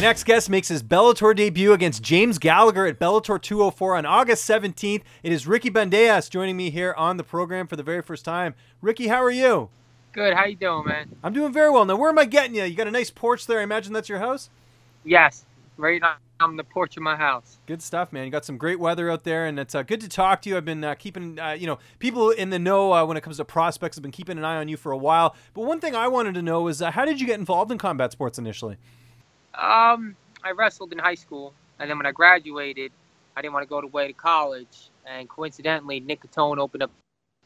next guest makes his Bellator debut against James Gallagher at Bellator 204 on August 17th. It is Ricky Bandejas joining me here on the program for the very first time. Ricky, how are you? Good. How you doing, man? I'm doing very well. Now, where am I getting you? You got a nice porch there. I imagine that's your house? Yes. Right on the porch of my house. Good stuff, man. You got some great weather out there, and it's good to talk to you. I've been keeping, people in the know when it comes to prospects have been keeping an eye on you for a while. But one thing I wanted to know is how did you get involved in combat sports initially? I wrestled in high school, and then when I graduated, I didn't want to go away to college. And coincidentally, Nick Catone opened up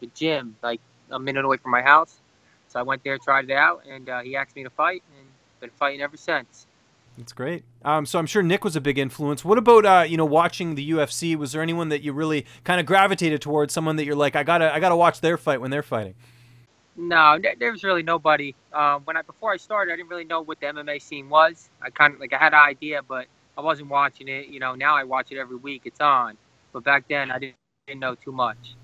the gym like a minute away from my house. So I went there, tried it out, and he asked me to fight, and been fighting ever since. That's great. So I'm sure Nick was a big influence. What about watching the UFC? Was there anyone that you really kind of gravitated towards? Someone that you're like, I gotta watch their fight when they're fighting? No, there was really nobody. Before I started, I didn't really know what the MMA scene was. I had an idea, but I wasn't watching it. Now I watch it every week. It's on. But back then, I didn't know too much.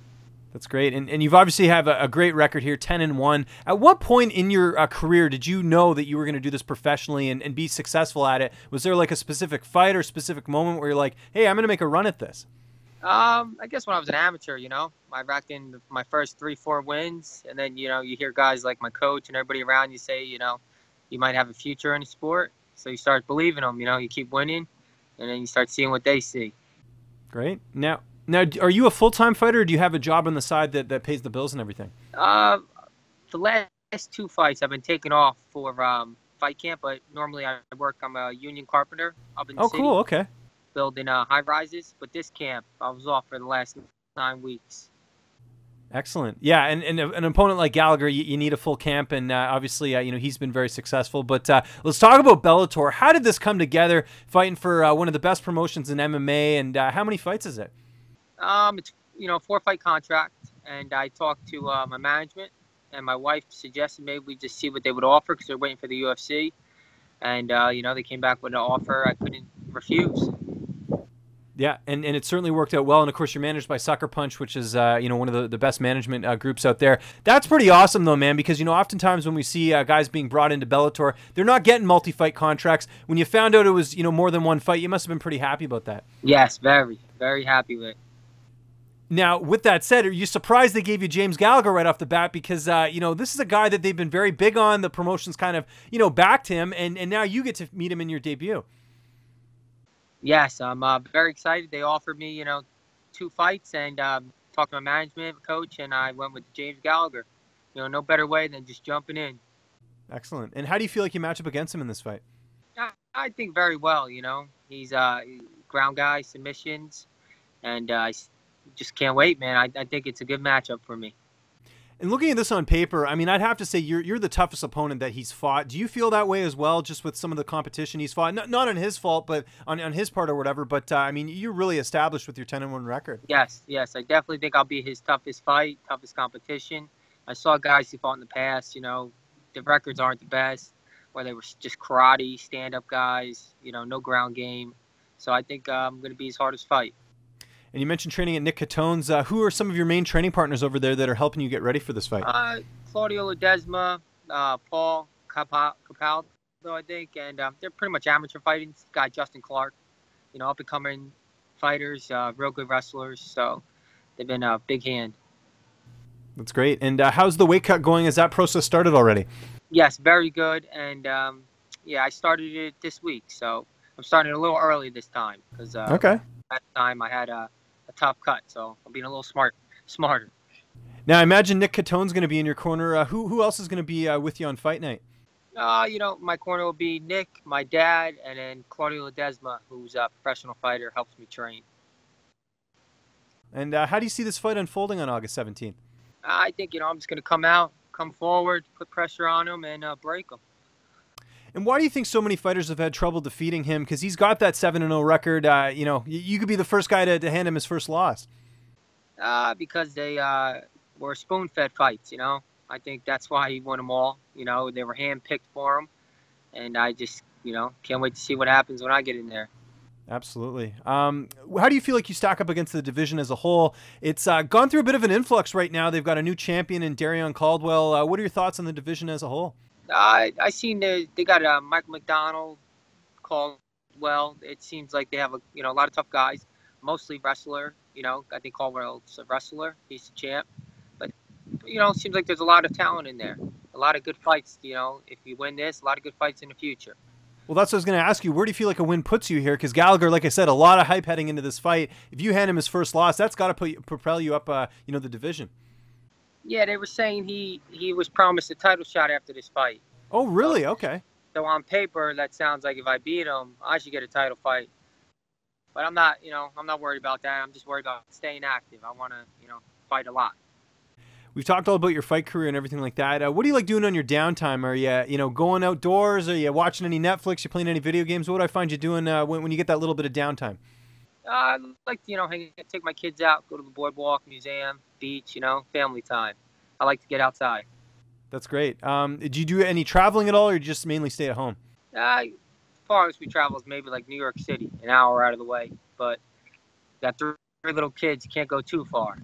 That's great. And you've obviously have a great record here, 10-1. At what point in your career did you know that you were going to do this professionally and be successful at it? Was there like a specific fight or specific moment where you're like, hey, I'm going to make a run at this? I guess when I was an amateur, I racked in my first 3-4 wins. And then, you hear guys like my coach and everybody around you say, you might have a future in the sport. So you start believing them, you keep winning, and then you start seeing what they see. Great. Now, are you a full-time fighter, or do you have a job on the side that pays the bills and everything? The last 2 fights I've been taking off for fight camp, but normally I work. I'm a union carpenter up in the city. Oh, cool. Okay. Building high rises, but this camp I was off for the last 9 weeks. Excellent. Yeah, and an opponent like Gallagher, you need a full camp, and obviously, he's been very successful. But let's talk about Bellator. How did this come together, fighting for one of the best promotions in MMA, and how many fights is it? It's 4-fight contract, and I talked to my management, and my wife suggested maybe we just see what they would offer because they're waiting for the UFC, and they came back with an offer I couldn't refuse. Yeah, and it certainly worked out well. And, of course, you're managed by Sucker Punch, which is, one of the best management groups out there. That's pretty awesome, though, man, because, oftentimes when we see guys being brought into Bellator, they're not getting multi-fight contracts. When you found out it was, more than one fight, you must have been pretty happy about that. Yes, very, very happy with it. Now, with that said, are you surprised they gave you James Gallagher right off the bat? Because, this is a guy that they've been very big on. The promotion's kind of, backed him, and now you get to meet him in your debut. Yes, I'm very excited. They offered me, 2 fights, and talked to my management coach, and I went with James Gallagher. No better way than just jumping in. Excellent. And how do you feel like you match up against him in this fight? I think very well, He's ground guy, submissions, and I just can't wait, man. I think it's a good matchup for me. And looking at this on paper, I'd have to say you're the toughest opponent that he's fought. Do you feel that way as well, just with some of the competition he's fought? Not on his fault, but on his part or whatever. But, you're really established with your 10-1 record. Yes. I definitely think I'll be his toughest fight, toughest competition. I saw guys he fought in the past, the records aren't the best, where they were just karate, stand-up guys, no ground game. So I think I'm going to be his hardest fight. And you mentioned training at Nick Catone's. Who are some of your main training partners over there that are helping you get ready for this fight? Claudio Ledesma, Paul Capaldo, I think, and they're pretty much amateur fighting. This guy Justin Clark, up-and-coming fighters, real good wrestlers. So they've been a big hand. That's great. And how's the weight cut going? Has that process started already? Yes, very good. And, I started it this week. So I'm starting a little early this time because okay. Last time I had a tough cut, so I'm being a little smarter. Now, I imagine Nick Catone's going to be in your corner. Who else is going to be with you on fight night? My corner will be Nick, my dad, and then Claudio Ledesma, who's a professional fighter, helps me train. And how do you see this fight unfolding on August 17th? I think, I'm just going to come forward, put pressure on him, and break him. And why do you think so many fighters have had trouble defeating him? Because he's got that 7-0 record. You could be the first guy to hand him his first loss. Because they were spoon-fed fights, I think that's why he won them all. They were hand-picked for him. And I just, can't wait to see what happens when I get in there. Absolutely. How do you feel like you stack up against the division as a whole? It's gone through a bit of an influx right now. They've got a new champion in Darion Caldwell. What are your thoughts on the division as a whole? I seen they got Michael McDonald called well. It seems like they have a lot of tough guys, mostly wrestler. I think Caldwell's a wrestler. He's the champ. But it seems like there's a lot of talent in there. A lot of good fights. If you win this, a lot of good fights in the future. Well, that's what I was going to ask you. Where do you feel like a win puts you here? Because Gallagher, like I said, a lot of hype heading into this fight. If you hand him his first loss, that's got to propel you up, the division. Yeah, they were saying he was promised a title shot after this fight. Oh, really? Okay. So on paper, that sounds like if I beat him, I should get a title fight. But I'm not worried about that. I'm just worried about staying active. I want to, fight a lot. We've talked all about your fight career and everything like that. What do you like doing on your downtime? Are you, going outdoors? Are you watching any Netflix? You playing any video games? What do I find you doing when you get that little bit of downtime? I like to, take my kids out, go to the boardwalk, museum, beach, family time. I like to get outside. That's great. Do you do any traveling at all, or you just mainly stay at home? As far as we travel is maybe like New York City, an hour out of the way. But got three little kids, you can't go too far.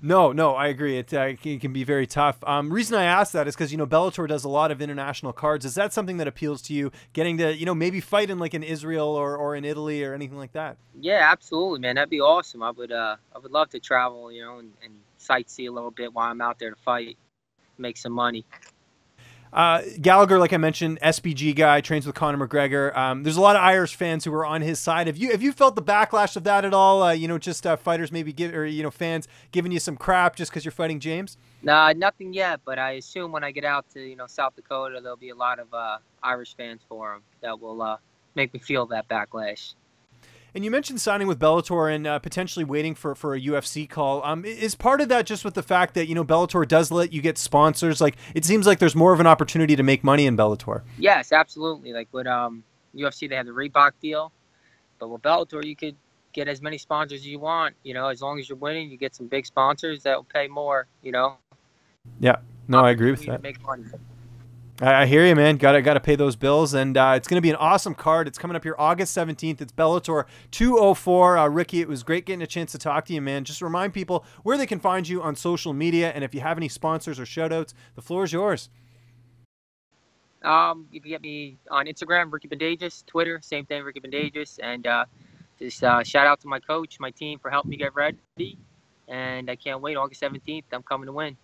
No, I agree. It can be very tough. Reason I ask that is because, Bellator does a lot of international cards. Is that something that appeals to you, getting to, maybe fight in like in Israel or in Italy or anything like that? Yeah, absolutely, man. That'd be awesome. I would love to travel, and sightsee a little bit while I'm out there to fight, make some money. Gallagher, like I mentioned, SBG guy, trains with Conor McGregor. There's a lot of Irish fans who are on his side. Have you felt the backlash of that at all? Just fighters maybe fans giving you some crap just because you're fighting James? Nah, nothing yet. But I assume when I get out to South Dakota, there'll be a lot of Irish fans for him that will make me feel that backlash. And you mentioned signing with Bellator and potentially waiting for a UFC call. Is part of that just with the fact that, Bellator does let you get sponsors? Like, it seems like there's more of an opportunity to make money in Bellator. Yes, absolutely. Like with UFC, they have the Reebok deal. But with Bellator, you could get as many sponsors as you want. As long as you're winning, you get some big sponsors that will pay more, Yeah, no, I agree with that. To make money. I hear you, man. Got to pay those bills, and it's going to be an awesome card. It's coming up here August 17th. It's Bellator 204. Ricky, it was great getting a chance to talk to you, man. Just remind people where they can find you on social media, and if you have any sponsors or shout-outs, the floor is yours. You can get me on Instagram, Ricky Bandejas, Twitter, same thing, Ricky Bandejas, and just shout out to my coach, my team for helping me get ready, and I can't wait. August 17th, I'm coming to win.